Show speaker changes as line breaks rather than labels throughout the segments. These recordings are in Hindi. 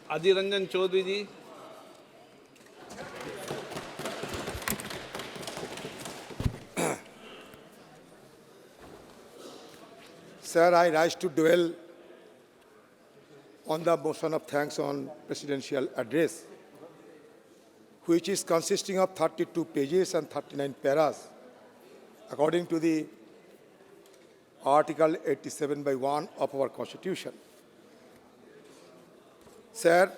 Adhir Ranjan Chaudhary ji.
Sir, I rise to dwell on the motion of thanks on presidential address, which is consisting of 32 pages and 39 paras, according to the Article 87/1 of our Constitution. Sir,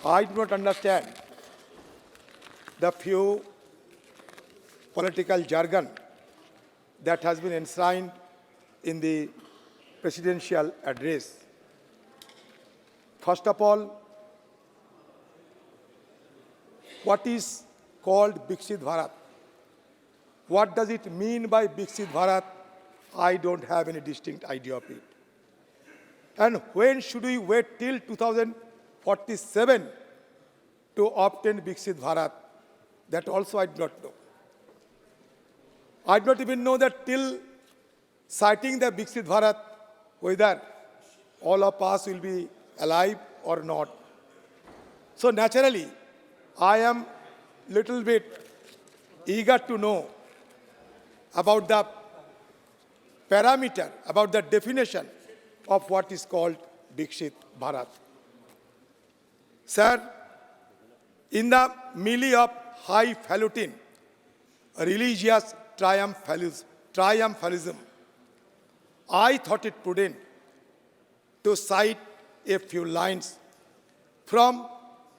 I do not understand the few political jargon that has been enshrined in the presidential address. First of all, what is called Viksit Bharat? What does it mean by Viksit Bharat? I don't have any distinct idea of it. And when should we wait till 2047 to obtain Viksit Bharat? That also I do not know. I do not even know that till citing the Viksit Bharat, whether all of us will be alive or not. So naturally, I am little bit eager to know about the parameter, about the definition of what is called Viksit Bharat. Sir, in the milieu of highfalutin, religious triumphalism, I thought it prudent to cite a few lines from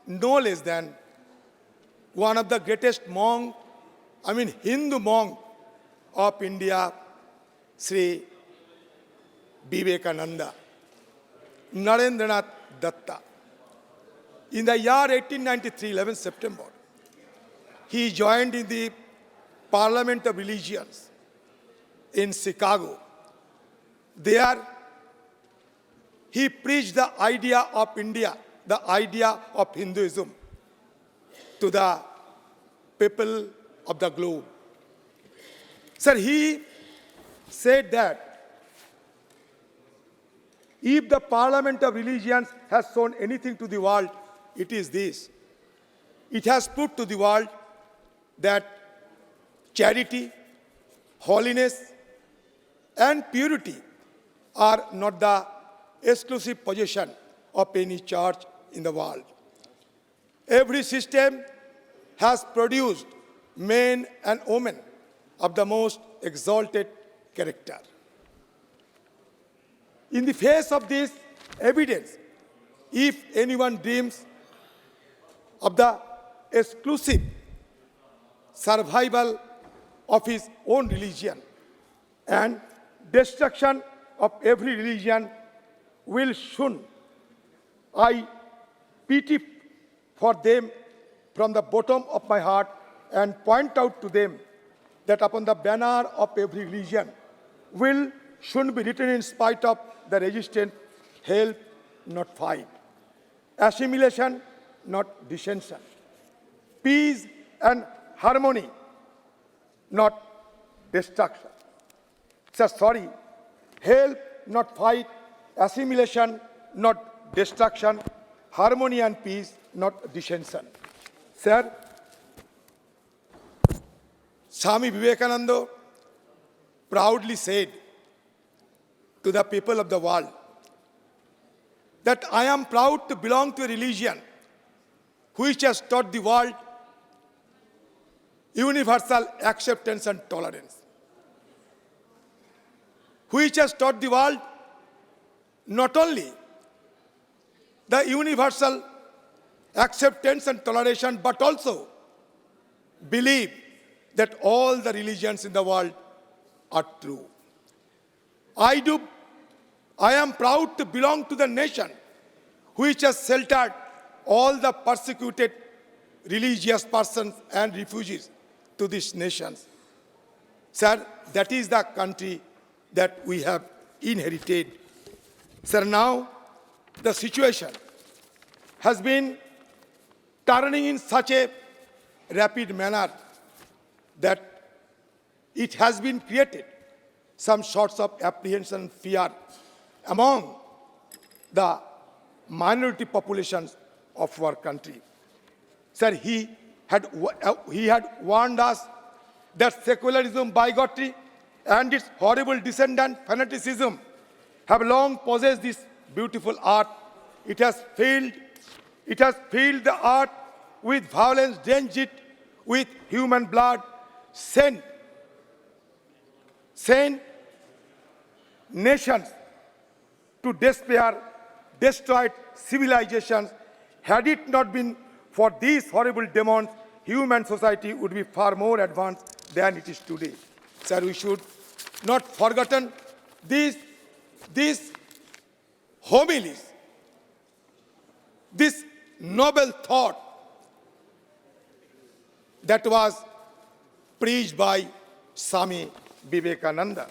no less than one of the greatest Hindu monk of India, Sri Vivekananda, Narendranath Datta. In the year 1893, 11 September, he joined in the Parliament of Religions in Chicago. There, he preached the idea of India, the idea of Hinduism to the people of the globe. Sir, he said that if the Parliament of Religions has shown anything to the world, it is this. It has put to the world that charity, holiness, and purity are not the exclusive possession of any church in the world. Every system has produced men and women of the most exalted character. In the face of this evidence, if anyone dreams of the exclusive survival of his own religion and destruction of every religion will soon, I pity for them from the bottom of my heart and point out to them that upon the banner of every religion will soon be written in spite of the resistance, help, not fight, assimilation, not dissension, peace and harmony, not destruction. Sorry, help, not fight, assimilation, not destruction, harmony and peace, not dissension. Sir, Swami Vivekananda proudly said to the people of the world that I am proud to belong to a religion which has taught the world universal acceptance and tolerance, which has taught the world not only the universal acceptance and toleration, but also believe that all the religions in the world are true. I am proud to belong to the nation which has sheltered all the persecuted religious persons and refugees to these nations. Sir, that is the country that we have inherited. Sir, now the situation has been turning in such a rapid manner that it has been created some sorts of apprehension and fear among the minority populations of our country. Sir, he had warned us that secularism, bigotry, and its horrible descendant fanaticism have long possessed this beautiful art. It has filled the art with violence, drenched it with human blood, sent nations to despair, destroyed civilizations. Had it not been for these horrible demons, human society would be far more advanced than it is today. Sir, we should not forgotten these homilies, this noble thought that was preached by Swami Vivekananda.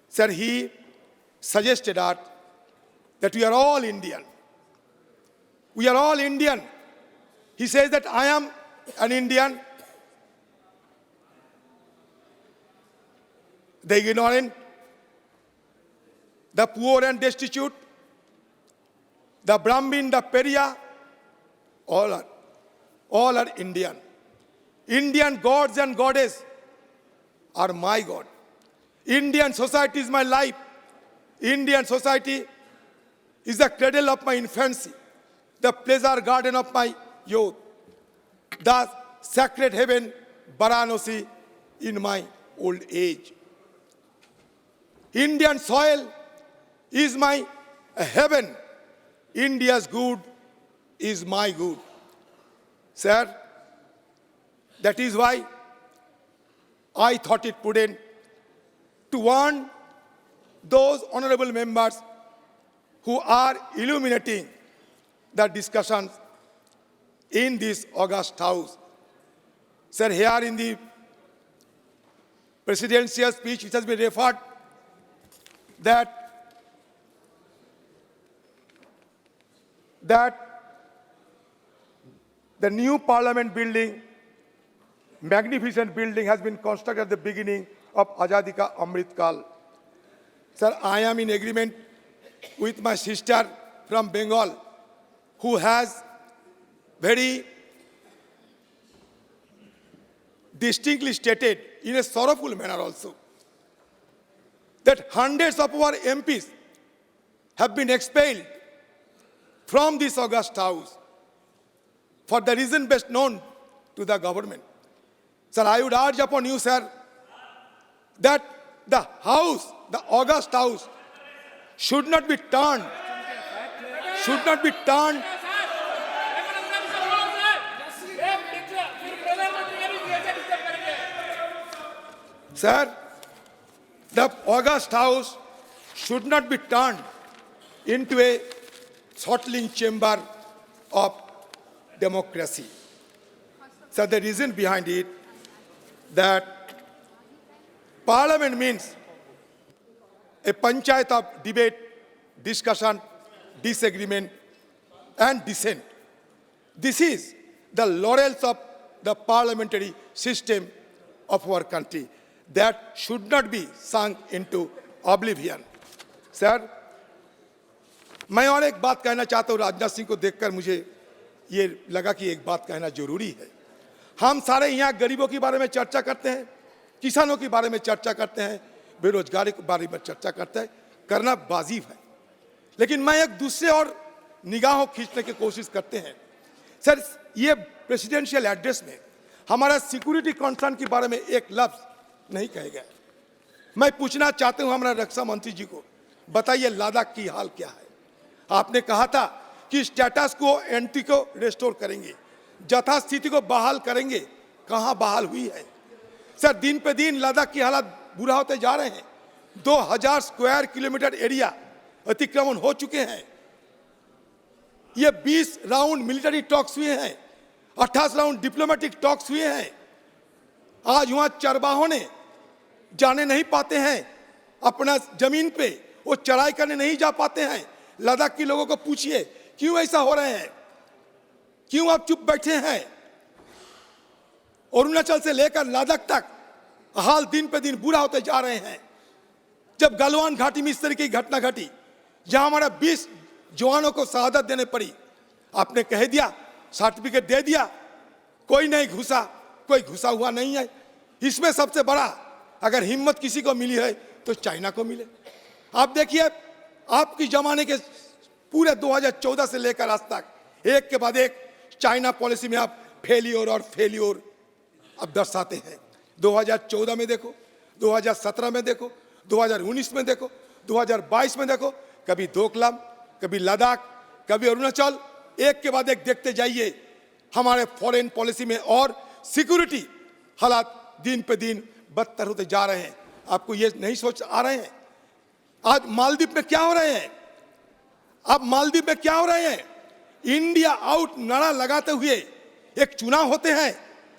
Sir, he suggested that we are all Indian. We are all Indian. He says that I am an Indian. The ignorant, the poor and destitute, the Brahmin, the Pariah, all are Indian. Indian gods and goddesses are my God. Indian society is my life. Indian society is the cradle of my infancy, the pleasure garden of my youth, the sacred heaven, Varanasi, in my old age. Indian soil is my heaven. India's good is my good. Sir, that is why I thought it prudent to warn those honorable members who are illuminating the discussions in this august house. Sir, here in the presidential speech which has been referred, that the new parliament building, magnificent building, has been constructed at the beginning of Azadi Ka Amrit Kal. Sir, I am in agreement with my sister from Bengal, who has very distinctly stated in a sorrowful manner also that hundreds of our MPs have been expelled from this august house for the reason best known to the government. Sir, I would urge upon you, sir, that the house, the august house, should not be turned. Sir, the august house should not be turned into a throttling chamber of democracy. So the reason behind it, that parliament means a panchayat of debate, discussion, disagreement, and dissent. This is the laurels of the parliamentary system of our country that should not be sunk into oblivion. Sir, मैं और एक बात कहना चाहता हूँ. राजनाथ सिंह को देखकर मुझे ये लगा कि एक बात कहना जरूरी है. हम सारे यहाँ गरीबों के बारे में चर्चा करते हैं, किसानों के बारे में चर्चा करते हैं, बेरोजगारी के बारे में चर्चा करते हैं, करना वाजिब है. लेकिन मैं एक दूसरे और निगाहों खींचने की कोशिश करते हैं. सर, ये प्रेसिडेंशियल एड्रेस में हमारा सिक्योरिटी कंसर्न के बारे में एक लफ्ज नहीं कहे गए. मैं पूछना चाहता हूं हमारा रक्षा मंत्री जी को, बताइए लद्दाख की हाल क्या है. आपने कहा था कि स्टेटस को एंटी को रेस्टोर करेंगे, यथास्थिति को बहाल करेंगे. कहां बहाल हुई है. सर, दिन पे दिन लद्दाख की हालत बुरा होते जा रहे हैं. 2000 स्क्वायर किलोमीटर एरिया अतिक्रमण हो चुके हैं. ये 20 राउंड मिलिट्री टॉक्स हुए हैं, 28 राउंड डिप्लोमेटिक टॉक्स हुए हैं. आज वहां चरवाहों ने जाने नहीं पाते हैं, अपना जमीन पे वो चराई करने नहीं जा पाते हैं. लद्दाख के लोगों को पूछिए क्यों ऐसा हो रहे हैं, क्यों आप चुप बैठे हैं. अरुणाचल से लेकर लद्दाख तक हाल दिन पे दिन बुरा होते जा रहे हैं. जब गलवान घाटी में इस तरह की घटना घटी, जहां हमारा 20 जवानों को शहादत देने पड़ी, आपने कह दिया, सर्टिफिकेट दे दिया, कोई नहीं घुसा, कोई घुसा हुआ नहीं है। इसमें सबसे बड़ा अगर हिम्मत किसी को मिली है तो चाइना को मिले। आप देखिए, आपकी जमाने के पूरे 2014 से लेकर आज तक एक के बाद एक चाइना पॉलिसी में आप फेलियर और फेलियर अब दर्शाते हैं। 2014 में देखो, 2017 में देखो, 2019 में देखो, 2022 में देखो, कभी डोकलाम, कभी लद्दाख, कभी अरुणाचल, एक के बाद एक देखते जाइए। हमारे फॉरेन पॉलिसी में और सिक्योरिटी हालात दिन पे दिन बदतर होते जा रहे हैं। आपको ये नहीं सोच आ रहे हैं? आज मालदीव में क्या हो रहे हैं? अब मालदीव में क्या हो रहे हैं? इंडिया आउट नारा लगाते हुए एक चुनाव होते हैं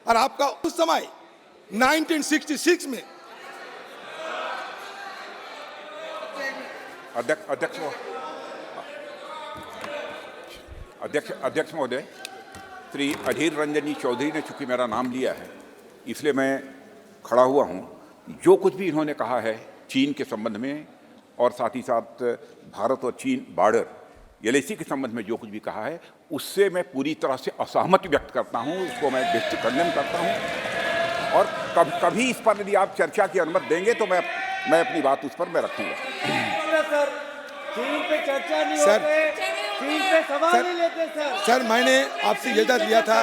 और आपका उस समय 1966 में
अध्यक्ष महोदय, श्री अधीर रंजन जी चौधरी ने चूंकि मेरा नाम लिया है इसलिए मैं खड़ा हुआ हूं। जो कुछ भी इन्होंने कहा है चीन के संबंध में और साथ ही साथ भारत और चीन बॉर्डर एलएसी के संबंध में जो कुछ भी कहा है उससे मैं पूरी तरह से असहमति व्यक्त करता हूं, उसको मैं विस्तृत खंडन करता हूं। और कभी इस पर यदि आप चर्चा की अनुमति देंगे तो मैं अपनी बात उस पर मैं रखूंगा।
सर, चीन पे चर्चा नहीं होते, चीन पे सवाल नहीं लेते सर।
सर, मैंने आपसे इजाजत लिया था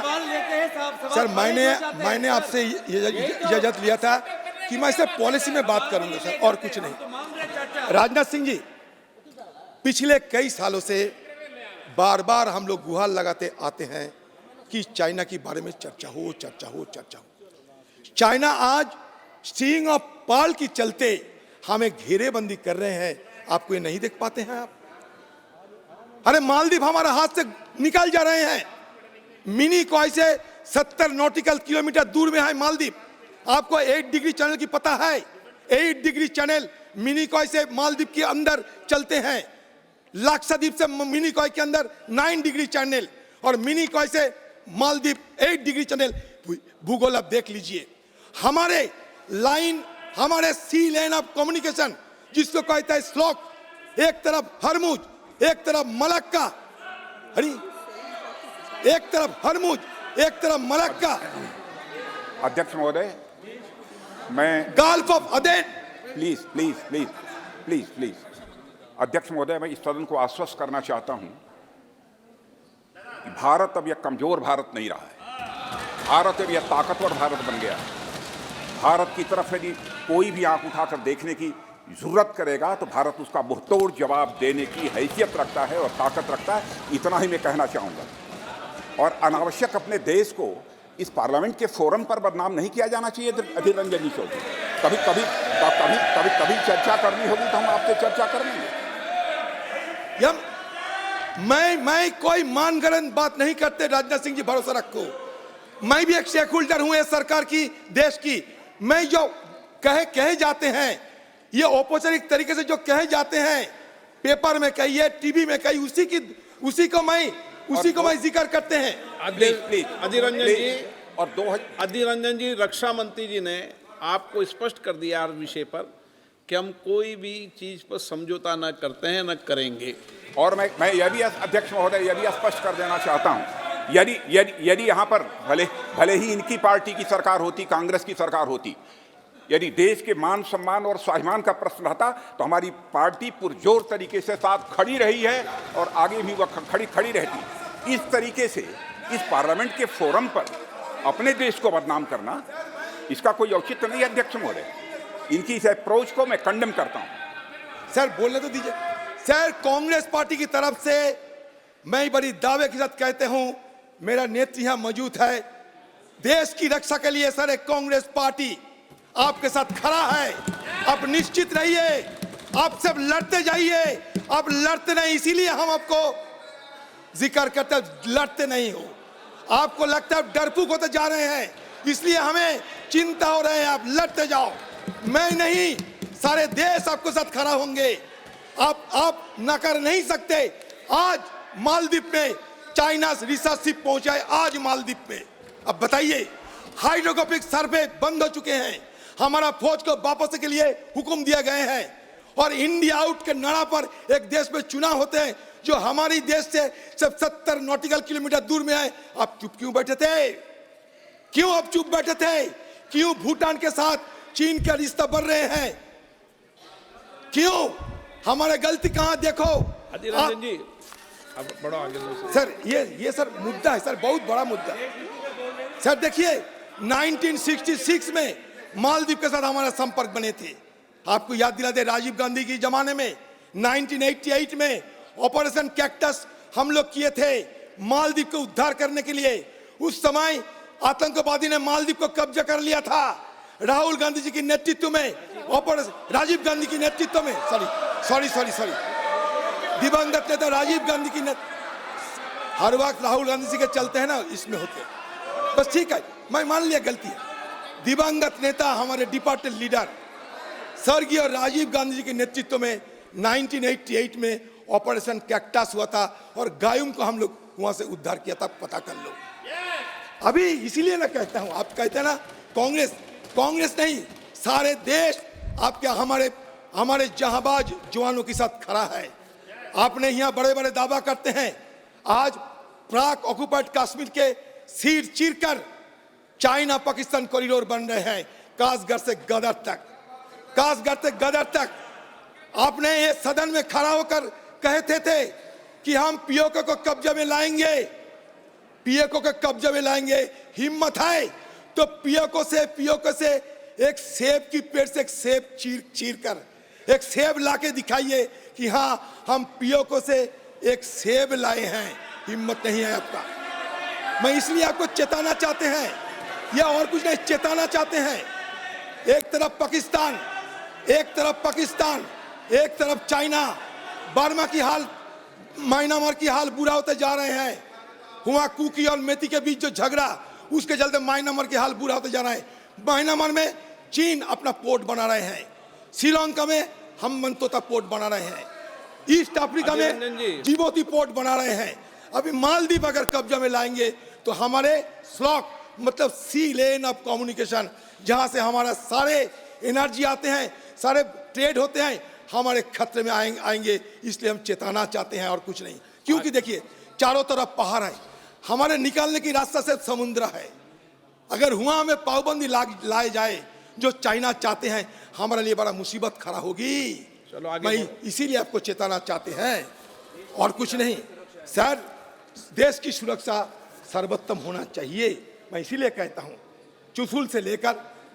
सर, मैंने आपसे इजाजत लिया था कि मैं सिर्फ पॉलिसी में बात करूंगा सर, और कुछ नहीं। राजनाथ सिंह जी, पिछले कई सालों से बार बार हम लोग गुहार लगाते आते हैं कि चाइना के बारे में चर्चा हो, चर्चा हो, चर्चा हो। चाइना आज स्टिंग ऑफ पाल की चलते हमें घेरेबंदी कर रहे हैं। आपको ये नहीं देख पाते हैं आप? अरे मालदीव हमारा हाथ से निकल जा रहे हैं। मिनी कोई से 70 नॉटिकल किलोमीटर दूर में है मालदीव। आपको 8 डिग्री चैनल की पता है? 8 डिग्री चैनल मिनी कोई से मालदीव के अंदर चलते हैं। लक्षद्वीप से मिनी कोई के अंदर 9 डिग्री चैनल और मिनी कोई से मालदीव 8 डिग्री चैनल। भूगोल आप देख लीजिए। हमारे लाइन, हमारे सी लेन ऑफ कम्युनिकेशन जिसको कहता है स्लॉक, एक तरफ हरमुज, एक तरफ मलक्का, अरे एक तरफ हरमुज, एक तरफ मलक्का।
अध्यक्ष महोदय, मैं
Gulf of Aden.
Please please please please please अध्यक्ष महोदय, मैं इस सदन को आश्वस्त करना चाहता हूं कि भारत अब यह कमजोर भारत नहीं रहा है। भारत अब यह ताकतवर भारत बन गया है। भारत की तरफ यदि कोई भी आंख उठाकर देखने की जरूरत करेगा तो भारत उसका मुंहतोड़ जवाब देने की हैसियत रखता है और ताकत रखता है। इतना ही मैं कहना चाहूँगा। और अनावश्यक अपने देश को इस पार्लियामेंट के फोरम पर बदनाम नहीं किया जाना चाहिए। अधीर रंजन जी चौधरी, कभी कभी कभी कभी कभी चर्चा करनी होगी तो हम आपसे चर्चा कर लेंगे।
मैं कोई मानगढ़ंत बात नहीं करते। राजनाथ सिंह जी, भरोसा रखो। मैं भी एक शेख होल्डर हूं इस सरकार की, देश की। मैं जो कहे जाते हैं, ये औपचारिक तरीके से जो कहे जाते हैं, पेपर में कहिए, टीवी में कहिए, उसी को मैं जिक्र करते हैं।
अधीर रंजन जी, रक्षा मंत्री जी ने आपको स्पष्ट कर दिया इस विषय पर कि हम कोई भी चीज पर समझौता न करते हैं, न करेंगे।
और मैं यह भी अध्यक्ष महोदय यह भी स्पष्ट कर देना चाहता हूं, यदि यहाँ पर भले ही इनकी पार्टी की सरकार होती, कांग्रेस की सरकार होती, यदि देश के मान सम्मान और स्वाभिमान का प्रश्न रहता तो हमारी पार्टी पुरजोर तरीके से साथ खड़ी रही है और आगे भी वह खड़ी रहती। इस तरीके से इस पार्लियामेंट के फोरम पर अपने देश को बदनाम करना, इसका कोई औचित्य नहीं है। अध्यक्ष महोदय, इनकी इस अप्रोच को मैं कंडेम करता हूं।
सर, बोलने तो दीजिए। सर, कांग्रेस पार्टी की तरफ से मैं बड़ी दावे के साथ कहते हूं, मेरा नेत्री यहां मौजूद है। देश की रक्षा के लिए सर एक कांग्रेस पार्टी आपके साथ खड़ा है। आप निश्चित रहिए, आप सब लड़ते जाइए। आप लड़ते नहीं, इसीलिए हम आपको जिक्र करते, लड़ते नहीं हो। आपको लगता है डरपोक होते जा रहे हैं, इसलिए हमें चिंता हो रहे हैं। आप लड़ते जाओ, मैं नहीं, सारे देश आपके साथ खड़ा होंगे। आप नकार नहीं सकते। आज मालदीव में चाइना रिसर्च शिप पहुंचा है, आज मालदीव में। अब बताइए, हाइड्रोग्राफिक सर्वे बंद हो चुके हैं। हमारा फौज को वापस के लिए हुक्म दिए गए हैं और इंडिया आउट के नारा पर एक देश में चुनाव होते हैं जो हमारी देश से सिर्फ 70 नॉटिकल किलोमीटर दूर में है। आप चुप क्यों बैठे थे? क्यों आप चुप बैठे थे? क्यों भूटान के साथ चीन का रिश्ता बढ़ रहे हैं? क्यों? हमारे गलती कहां? देखो
अधीर रंजन जी, अब बढ़ो आगे
सर। ये सर मुद्दा है सर, बहुत बड़ा मुद्दा। सर देखिए 1966 में मालदीव के साथ हमारा संपर्क बने थे। आपको याद दिला दे, राजीव गांधी की जमाने में 1988 में ऑपरेशन कैक्टस हम लोग किए थे मालदीव को उद्धार करने के लिए। उस समय आतंकवादी ने मालदीव को कब्जा कर लिया था। राहुल गांधी जी के नेतृत्व में ऑपरेशन, राजीव गांधी की नेतृत्व में, सॉरी दिवंगत नेता राजीव गांधी की हर वक्त राहुल गांधी जी के चलते हैं ना, इसमें होते हैं। बस ठीक है, मैं मान लिया गलती है। दिवंगत नेता हमारे डिपार्टेड लीडर स्वर्गीय राजीव गांधी जी के नेतृत्व में 1988 में ऑपरेशन कैक्टस हुआ था और गायुम को हम लोग वहां से उद्धार किया था। पता कर लो। अभी इसीलिए ना कहता हूं, आप कहते हैं ना कांग्रेस नहीं, सारे देश आपके हमारे जहांबाज जवानों के साथ खड़ा है। आपने यहाँ बड़े बड़े दावा करते हैं। आज प्राक ऑक्युपाइड कश्मीर के सिर चीरकर चाइना पाकिस्तान कॉरिडोर बन रहे हैं, कासगढ़ से गदर तक। आपने ये सदन में खड़ा होकर कहते थे कि हम पीओके को कब्जे में लाएंगे, पीओके को कब्जे में लाएंगे। हिम्मत है तो पीओके से एक सेब की पेड़ से एक सेब चीर कर एक सेब लाके दिखाइए कि हाँ हम पीओके से एक सेब लाए हैं। हिम्मत नहीं है आपका। मैं इसलिए आपको चेताना चाहते हैं, या और कुछ नहीं, चेताना चाहते हैं। एक तरफ पाकिस्तान, एक तरफ चाइना, बर्मा की हाल, म्यांमार की हाल बुरा होते जा रहे हैं। हुआ कुकी और मेथी के बीच जो झगड़ा, उसके चलते म्यांमार की हाल बुरा होते जा रहा है। म्यांमार में चीन अपना पोर्ट बना रहे हैं, श्रीलंका में हम मनतोता पोर्ट बना रहे हैं, ईस्ट अफ्रीका में जिबूती पोर्ट बना रहे हैं। अभी मालदीव अगर कब्जा में लाएंगे तो हमारे स्लॉक मतलब सी लेन ऑफ कम्युनिकेशन, जहां से हमारा सारे एनर्जी आते हैं, सारे ट्रेड होते हैं, हमारे खतरे में आएंगे। इसलिए हम चेताना चाहते हैं और कुछ नहीं। क्योंकि देखिए चारों तरफ पहाड़ है, हमारे निकालने की रास्ता से समुद्र है। अगर हुआ में पाबंदी लाए जाए जो चाइना चाहते हैं, हमारे लिए बड़ा मुसीबत खड़ा होगी।
चलो आगे।
मैं इसीलिए आपको चेताना चाहते हैं और कुछ नहीं। सर देश की सुरक्षा सर्वोत्तम होना चाहिए। मैं इसीलिए कहता हूं, चुशुल से लेकर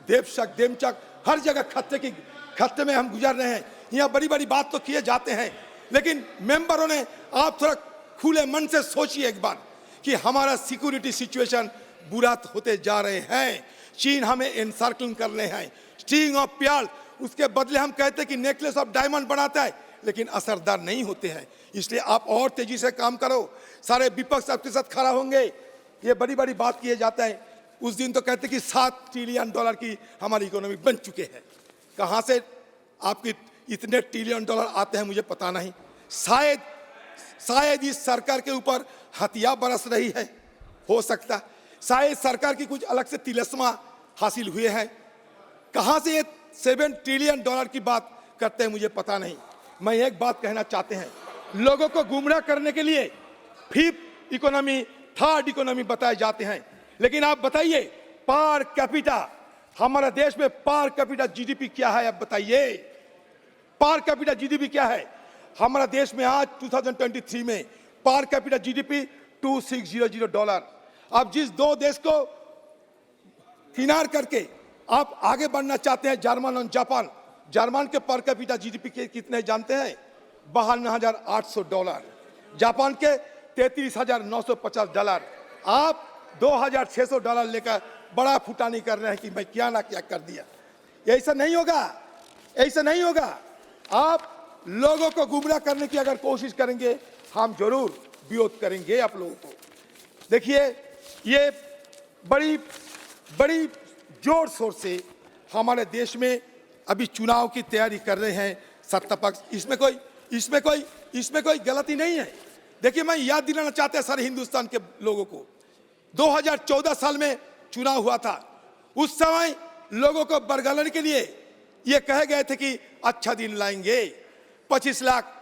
देवशक देमचक हर जगह खत्ते में हम गुजर रहे हैं। यहाँ बड़ी बड़ी बात तो किए जाते हैं, लेकिन मेंबरों ने आप थोड़ा खुले मन से सोचिए एक बार कि हमारा सिक्योरिटी सिचुएशन बुरा होते जा रहे हैं। चीन हमें एनसर्कलिंग कर रहे हैं, स्ट्रिंग ऑफ पर्ल। उसके बदले हम कहते हैं कि नेकलेस ऑफ डायमंड बनाता है, लेकिन असरदार नहीं होते हैं। इसलिए आप और तेजी से काम करो। सारे विपक्ष आपके साथ खड़ा होंगे। ये बड़ी बड़ी बात किए जाता है। उस दिन तो कहते कि $7 ट्रिलियन की हमारी इकोनॉमी बन चुके हैं। कहाँ से आपके इतने ट्रिलियन डॉलर आते हैं मुझे पता नहीं। शायद इस सरकार के ऊपर हथिया बरस रही है, हो सकता। शायद सरकार की कुछ अलग से तिलस्मा हासिल हुए हैं। कहाँ से ये $7 ट्रिलियन की बात करते हैं मुझे पता नहीं। मैं एक बात कहना चाहते हैं, लोगों को गुमराह करने के लिए 5th इकोनॉमी 3rd इकोनॉमी बताए जाते हैं, लेकिन आप बताइए पर कैपिटा हमारे देश में पर कैपिटा जीडीपी क्या है? आप बताइए पर कैपिटा जीडीपी क्या है हमारा देश में? आज 2023 में पर कैपिटा जीडीपी $2600। अब जिस दो देश को किनार करके आप आगे बढ़ना चाहते हैं, जर्मन और जापान, जर्मन के पर कैपिटा जीडीपी के कितने जानते हैं? $52,800। जापान के $33,950। आप $2,600 लेकर बड़ा फुटानी कर रहे हैं कि मैं क्या ना क्या कर दिया। ऐसा नहीं होगा, ऐसा नहीं होगा। आप लोगों को गुमराह करने की अगर कोशिश करेंगे, हम जरूर विरोध करेंगे आप लोगों को। देखिए ये बड़ी जोर शोर से हमारे देश में अभी चुनाव की तैयारी कर रहे हैं सत्ता पक्ष। इसमें कोई गलती नहीं है। देखिए मैं याद दिलाना चाहता हूं सारे हिंदुस्तान के लोगों को, 2014 साल में चुनाव हुआ था। उस समय लोगों को बरगलाने के लिए ये कहे गए थे कि अच्छा दिन लाएंगे, 25 लाख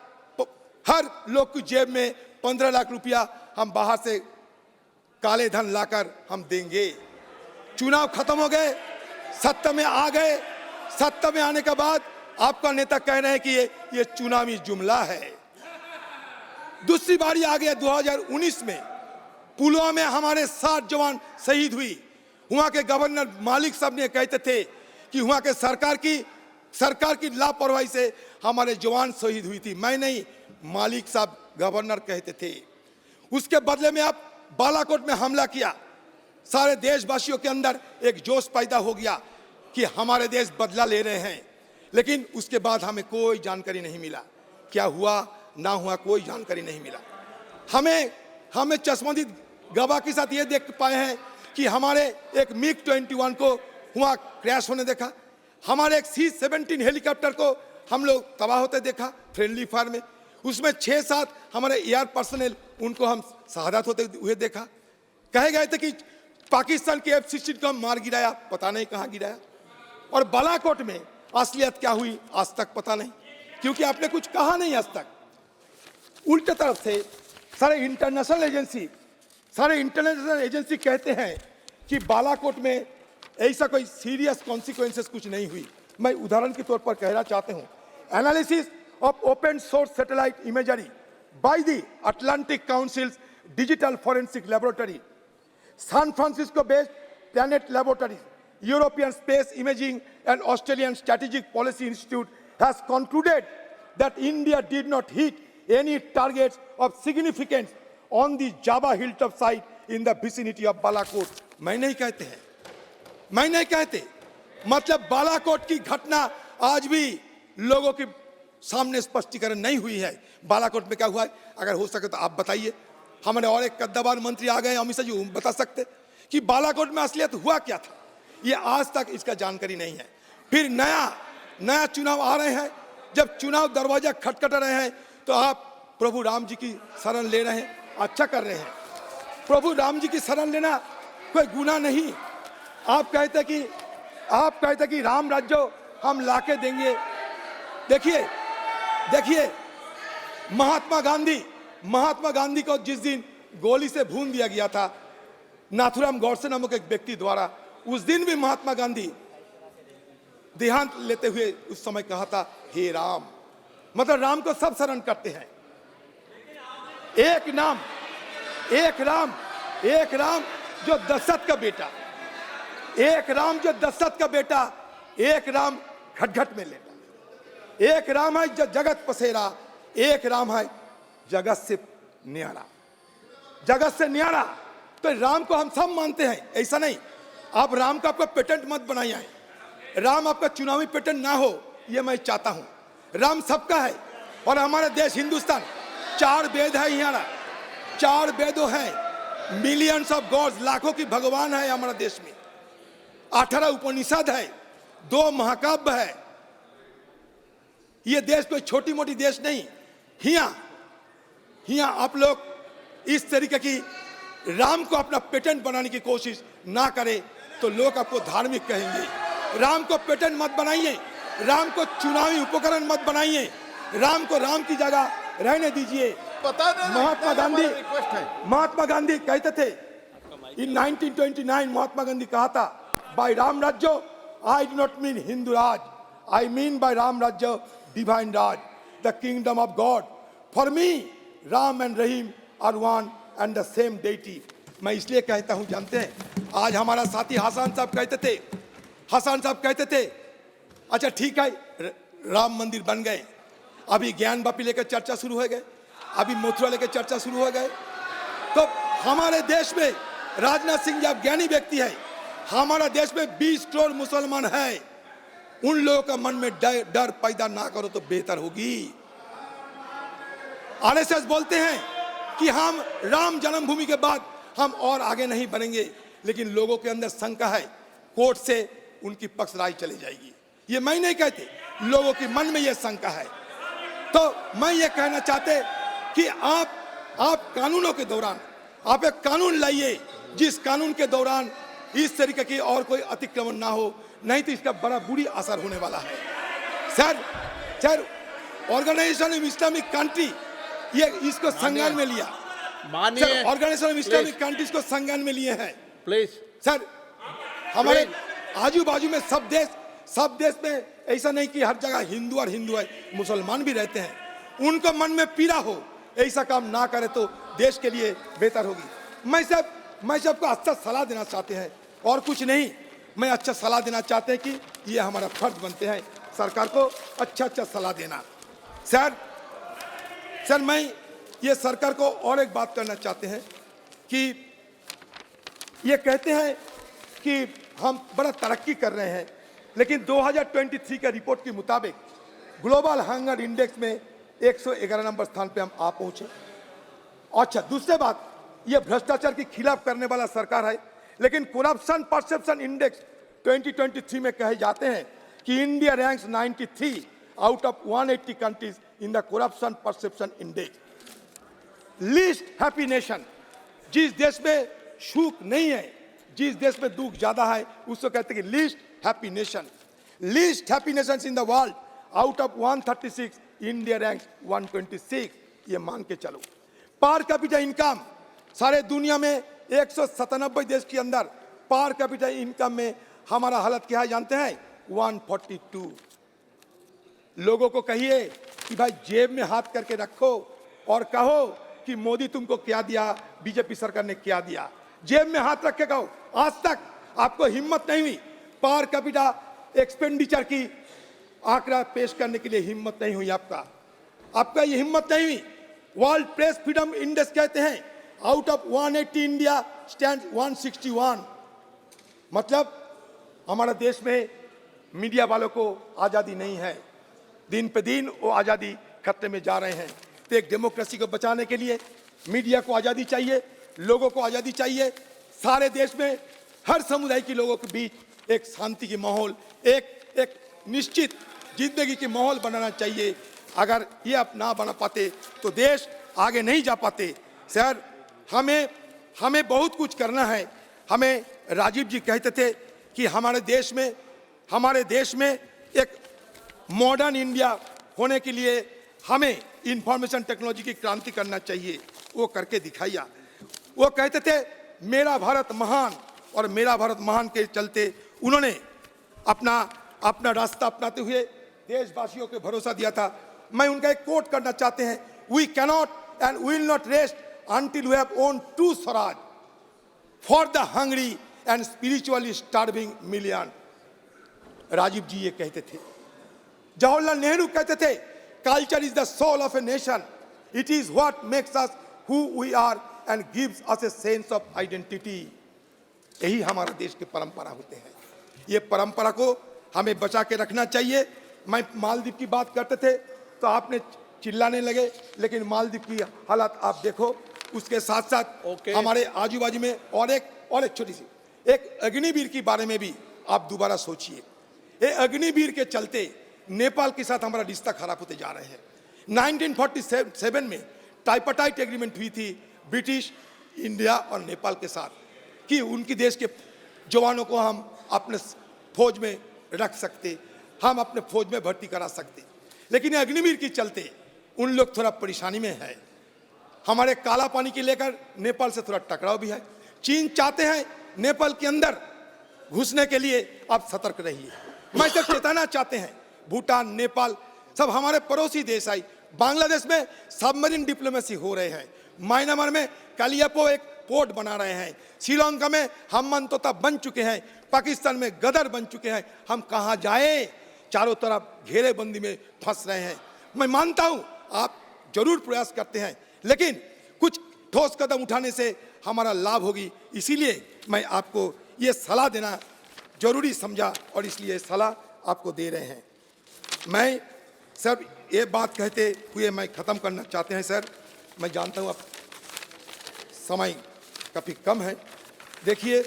हर लोग की जेब में 15 लाख रुपया हम बाहर से काले धन लाकर हम देंगे। चुनाव खत्म हो गए, सत्ता में आ गए, सत्ता में आने के बाद आपका नेता कह रहे हैं कि ये चुनावी जुमला है। दूसरी बारी आ गया 2019 में, पुलवामा में हमारे 60 जवान शहीद हुई। वहां के गवर्नर मालिक साहब ने कहते थे कि वहां के सरकार की लापरवाही से हमारे जवान शहीद हुई थी। मैं नहीं, मालिक साहब गवर्नर कहते थे। उसके बदले में आप बालाकोट में हमला किया, सारे देशवासियों के अंदर एक जोश पैदा हो गया कि हमारे देश बदला ले रहे हैं। लेकिन उसके बाद हमें कोई जानकारी नहीं मिला, क्या हुआ ना हुआ कोई जानकारी नहीं मिला। हमें चश्मदीद गवाह के साथ ये देख पाए हैं कि हमारे एक मिग 21 को वहाँ क्रैश होने देखा, हमारे एक C-17 हेलीकॉप्टर को हम लोग तबाह होते देखा फ्रेंडली फायर में, उसमें 6-7 हमारे एयर पर्सनल उनको हम शहादत होते हुए देखा। कहे गए थे कि पाकिस्तान के F-16 को हम मार गिराया, पता नहीं कहाँ गिराया। और बालाकोट में असलियत क्या हुई आज तक पता नहीं, क्योंकि आपने कुछ कहा नहीं आज तक। उल्टे तरफ से सारे इंटरनेशनल एजेंसी कहते हैं कि बालाकोट में ऐसा कोई सीरियस कॉन्सिक्वेंसेस कुछ नहीं हुई। मैं उदाहरण के तौर पर कहना चाहता हूं, analysis of open source satellite imagery by the Atlantic councils digital forensic laboratory, San Francisco based Planet Laboratories, European Space Imaging and Australian Strategic Policy Institute has concluded that India did not hit any targets of significance on the Java hilltop site in the vicinity of Balakot. मैं नहीं कहते, मतलब बालाकोट की घटना आज भी लोगों के सामने स्पष्टीकरण नहीं हुई है। बालाकोट में क्या हुआ है, अगर हो सके तो आप बताइए। हमारे और एक कद्दावार मंत्री आ गए अमित शाह जी, बता सकते कि बालाकोट में असलियत हुआ क्या था, ये आज तक इसका जानकारी नहीं है। फिर नया चुनाव आ रहे हैं, जब चुनाव दरवाजा खटखट रहे हैं तो आप प्रभु राम जी की शरण ले रहे हैं, अच्छा कर रहे हैं। प्रभु राम जी की शरण लेना कोई गुनाह नहीं। आप कहते कि राम राज्य हम लाके देंगे। देखिए महात्मा गांधी को जिस दिन गोली से भून दिया गया था नाथुराम गौडसे नामक एक व्यक्ति द्वारा, उस दिन भी महात्मा गांधी देहांत लेते हुए उस समय कहा था, हे राम, मतलब राम को सब शरण करते हैं। एक राम जो दशरथ का बेटा, एक राम घट में लेटा, एक राम है जो जगत पसेरा, एक राम है जगत से न्यारा। तो राम को हम सब मानते हैं, ऐसा नहीं। आप राम का आपका पेटेंट मत बनाइए, राम आपका चुनावी पेटेंट ना हो, ये मैं चाहता हूं। राम सबका है। और हमारे देश हिंदुस्तान 4 वेद है, यहाँ 4 वेदों हैं, मिलियंस ऑफ गॉड्स, लाखों की भगवान है हमारे देश में, 18 उपनिषद है, 2 महाकाव्य है। ये देश कोई छोटी मोटी देश नहीं। यहाँ आप लोग इस तरीके की राम को अपना पेटेंट बनाने की कोशिश ना करें तो लोग आपको धार्मिक कहेंगे। राम को पेटेंट मत बनाइए, राम को चुनावी उपकरण मत बनाइए, राम को राम की जगह रहने दीजिए। महात्मा गांधी कहते थे इन 1929, महात्मा गांधी कहा था, by Ram Rajya I do not mean Hindu Raj, I mean by Ram Rajya divine Raj, the kingdom of God. For me Ram and Rahim are one and the same deity. मैं इसलिए कहता हूं, जानते हैं, आज हमारा साथी हसन साहब कहते थे अच्छा ठीक है राम मंदिर बन गए, अभी ज्ञान वापी लेकर चर्चा शुरू हो गए, अभी मथुरा लेकर चर्चा शुरू हो गए। तो हमारे देश में राजनाथ सिंह जी आप ज्ञानी व्यक्ति है, हमारा देश में 20 करोड़ मुसलमान है, उन लोगों का मन में डर पैदा ना करो तो बेहतर होगी। आरएसएस बोलते हैं कि हम राम जन्मभूमि के बाद हम और आगे नहीं बढ़ेंगे, लेकिन लोगों के अंदर शंका है, कोर्ट से उनकी पक्षराय चली जाएगी। ये मैं नहीं कहते, लोगों के मन में यह शंका है। तो मैं ये कहना चाहते कि आप कानूनों के दौरान आप एक कानून लाइए, जिस कानून के दौरान इस तरीके की और कोई अतिक्रमण ना हो, नहीं तो इसका बड़ा बुरी असर होने वाला है। Sir organisation of Islamic country ये इसको संज्ञान में लिया,
मानिए
ऑर्गेनाइजेशन ऑफ इस्लामिक कंट्रीज को संज्ञान में लिए हैं।
प्लीज
सर हमारे आजू बाजू में सब देश में ऐसा नहीं कि हर जगह हिंदू है, मुसलमान भी रहते हैं, उनको मन में पीड़ा हो, ऐसा काम ना करे तो देश के लिए बेहतर होगी। मैं सबको अच्छा सलाह देना चाहते हैं और कुछ नहीं, मैं अच्छा सलाह देना चाहते हैं कि ये हमारा फर्ज बनते हैं सरकार को अच्छा सलाह देना। सर मैं ये सरकार को और एक बात करना चाहते हैं कि ये कहते हैं कि हम बड़ा तरक्की कर रहे हैं, लेकिन 2023 के रिपोर्ट के मुताबिक ग्लोबल हंगर इंडेक्स में 111 नंबर स्थान पे हम आ पहुंचे। अच्छा, दूसरी बात, ये भ्रष्टाचार के खिलाफ करने वाला सरकार है, लेकिन करप्शन परसेप्शन इंडेक्स 2023 में कहे जाते हैं कि India ranks 93 out of 180 countries in the corruption perception index. Least happy nation, जिस देश में सुख नहीं है, जिस देश में दुख ज्यादा है, उसको कहते हैं कि least happy nation. Least happy Nations in the world out of 136 India ranks 126। ये मान के चलो। पर कैपिटा इनकम सारे दुनिया में 197 देश के अंदर पर कैपिटा इनकम में हमारा हालत क्या है जानते हैं? 142। लोगों को कहिए कि भाई जेब में हाथ करके रखो और कहो कि मोदी तुमको क्या दिया, बीजेपी सरकार ने क्या दिया। जेब में हाथ रख के कहो। आज तक आपको हिम्मत नहीं हुई पर कैपिटा एक्सपेंडिचर की आंकड़ा पेश करने के लिए, हिम्मत नहीं हुई आपका ये हिम्मत नहीं हुई। वर्ल्ड प्रेस फ्रीडम इंडेक्स कहते हैं आउट ऑफ 180 इंडिया स्टैंड 161। मतलब हमारे देश में मीडिया वालों को आज़ादी नहीं है, दिन पे दिन वो आज़ादी खतरे में जा रहे हैं। तो एक डेमोक्रेसी को बचाने के लिए मीडिया को आज़ादी चाहिए, लोगों को आज़ादी चाहिए। सारे देश में हर समुदाय के लोगों के बीच एक शांति की माहौल, एक निश्चित जिंदगी की माहौल बनाना चाहिए। अगर ये आप ना बना पाते तो देश आगे नहीं जा पाते। सर हमें बहुत कुछ करना है। हमें राजीव जी कहते थे कि हमारे देश में एक मॉडर्न इंडिया होने के लिए हमें इंफॉर्मेशन टेक्नोलॉजी की क्रांति करना चाहिए। वो करके दिखाइया। वो कहते थे मेरा भारत महान, और मेरा भारत महान के चलते उन्होंने अपना रास्ता अपनाते हुए देशवासियों को भरोसा दिया था। मैं उनका एक कोट करना चाहते हैं, we cannot and will not rest until we have owned true Swaraj for the hungry and spiritually starving million। Rajiv ji ये कहते थे। जवाहरलाल नेहरू कहते थे culture is the soul of a nation, it is what makes us who we are and gives us a sense of identity. यही हमारा देश की परंपरा होते हैं। ये परंपरा को हमें बचा के रखना चाहिए। मैं मालदीव की बात करते थे तो आपने चिल्लाने लगे, लेकिन मालदीव की हालत आप देखो। उसके साथ साथ हमारे आजू बाजू में और एक छोटी सी एक अग्निवीर के बारे में भी आप दोबारा सोचिए। ये अग्निवीर के चलते नेपाल के साथ हमारा रिश्ता खराब होते जा रहे हैं। 1947 में ट्राइपार्टाइट एग्रीमेंट हुई थी ब्रिटिश, इंडिया और नेपाल के साथ कि उनकी देश के जवानों को हम अपने फौज में रख सकते, हम अपने फौज में भर्ती करा सकते। लेकिन अग्निवीर के चलते उन लोग थोड़ा परेशानी में है। हमारे काला पानी के लेकर नेपाल से थोड़ा टकराव भी है। चीन चाहते हैं नेपाल के अंदर घुसने के लिए, आप सतर्क रहिए। मैं सब चेताना चाहते हैं। भूटान, नेपाल सब हमारे पड़ोसी देश है। बांग्लादेश में सबमरीन डिप्लोमेसी हो रहे हैं। म्यांमार में कालियापो एक पोर्ट बना रहे हैं। श्रीलंका में हम्मनतोता बन चुके हैं। पाकिस्तान में गदर बन चुके हैं। हम कहाँ जाएं? चारों तरफ घेरेबंदी में फंस रहे हैं। मैं मानता हूं आप जरूर प्रयास करते हैं, लेकिन कुछ ठोस कदम उठाने से हमारा लाभ होगी। इसीलिए मैं आपको ये सलाह देना जरूरी समझा और इसलिए सलाह आपको दे रहे हैं। मैं सर ये बात कहते हुए मैं ख़त्म करना चाहते हैं। सर मैं जानता हूँ अब समय काफ़ी कम है। देखिए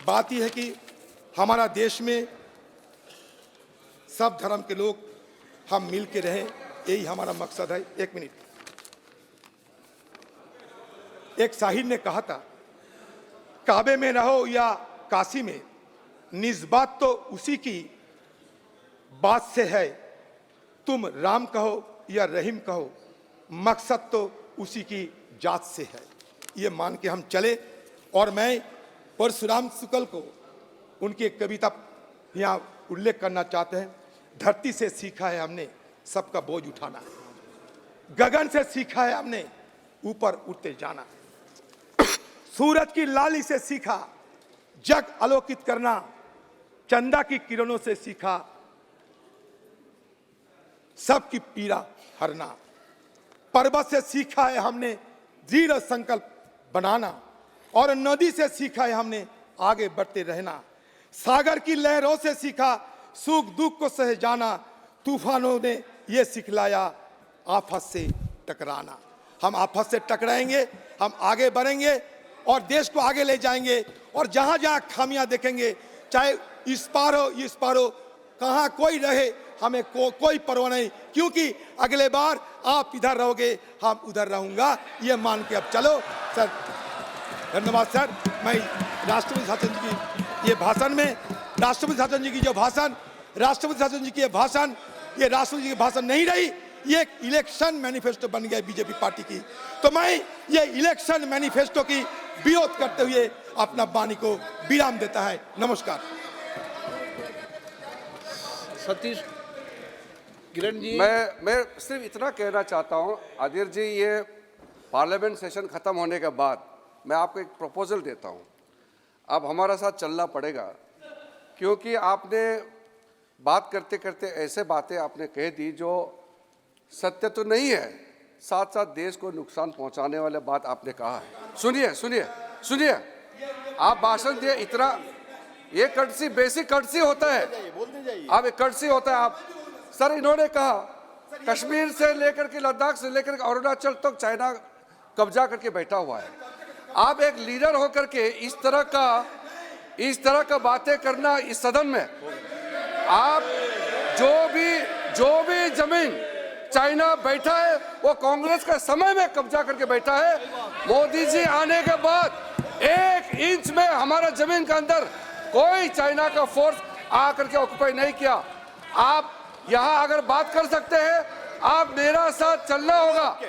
बात यह है कि हमारा देश में सब धर्म के लोग हम मिल के रहें, यही हमारा मकसद है। एक मिनट, एक शाहिर ने कहा था काबे में रहो या काशी में निस्बत तो उसी की बात से है, तुम राम कहो या रहीम कहो, मकसद तो उसी की जात से है। ये मान के हम चले। और मैं परशुराम शुक्ल को उनकी एक कविता यहाँ उल्लेख करना चाहते हैं। धरती से सीखा है हमने सबका बोझ उठाना, गगन से सीखा है हमने ऊपर उठते जाना, सूरज की लाली से सीखा जग आलोकित करना, चंदा की किरणों से सीखा सबकी पीड़ा हरना, पर्वत से सीखा है हमने दृढ़ संकल्प बनाना, और नदी से सीखा है हमने आगे बढ़ते रहना, सागर की लहरों से सीखा सुख दुख को सह जाना, तूफानों ने ये सिखलाया आफत से टकराना। हम आफत से टकराएंगे, हम आगे बढ़ेंगे और देश को आगे ले जाएंगे। और जहां जहां खामियां देखेंगे, चाहे इस पार हो कहां कोई रहे, हमें कोई परवाह नहीं, क्योंकि अगले बार आप इधर रहोगे, हम उधर रहूंगा। ये मान के अब चलो सर। धन्यवाद सर। मैं राष्ट्रपति शासन जी की ये भाषण में, राष्ट्रपति शासन जी की जो भाषण, राष्ट्रपति शासन जी की ये भाषण, ये राष्ट्रपति जी की भाषण नहीं रही, ये एक इलेक्शन मैनिफेस्टो बन गया बीजेपी पार्टी की। तो मैं ये इलेक्शन मैनिफेस्टो की विरोध करते हुए अपना वाणी को विराम देता है। नमस्कार।
सतीश किरण जी,
मैं सिर्फ इतना कहना चाहता हूं, आदिर जी, ये पार्लियामेंट सेशन खत्म होने के बाद मैं आपको एक प्रपोजल देता हूं। अब हमारा साथ चलना पड़ेगा, क्योंकि आपने बात करते करते ऐसे बातें आपने कह दी जो सत्य तो नहीं है, साथ साथ देश को नुकसान पहुंचाने वाले बात आपने कहा है। सुनिए, आप भाषण दिए, इतना ये कर्टसी, बेसिक कर्टसी होता है। अब एक कर्टसी होता है। आप सर, इन्होंने कहा कश्मीर से लेकर के लद्दाख से लेकर के अरुणाचल तक चाइना कब्जा करके बैठा हुआ है। आप एक लीडर होकर के इस तरह का बातें करना इस सदन में, आप जो भी जमीन चाइना बैठा है वो कांग्रेस का समय में कब्जा करके बैठा है। मोदी जी आने के बाद 1 इंच में हमारा जमीन के अंदर कोई चाइना का फोर्स आकर के ऑक्युपाई नहीं किया। आप यहाँ अगर बात कर सकते हैं, आप मेरा साथ चलना होगा।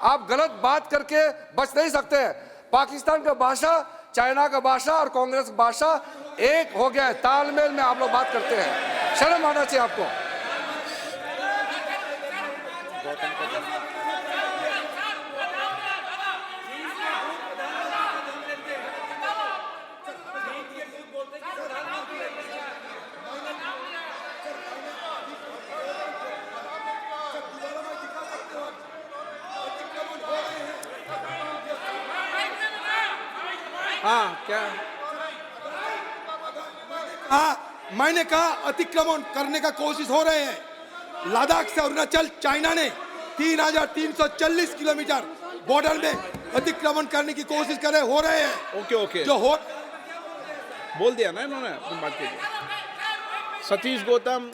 आप गलत बात करके बच नहीं सकते हैं। पाकिस्तान का भाषा, चाइना का भाषा और कांग्रेस का भाषा एक हो गया है। तालमेल में आप लोग बात करते हैं, शर्म आना चाहिए आपको।
हाँ क्या
मैंने कहा अतिक्रमण करने का कोशिश हो रहे हैं। लद्दाख से अरुणाचल चाइना ने 3340 किलोमीटर बॉर्डर में अतिक्रमण करने की कोशिश हो रहे हैं।
ओके
जो हो
बोल दिया ना इन्होंने, अपनी बात कीजिए। सतीश गौतम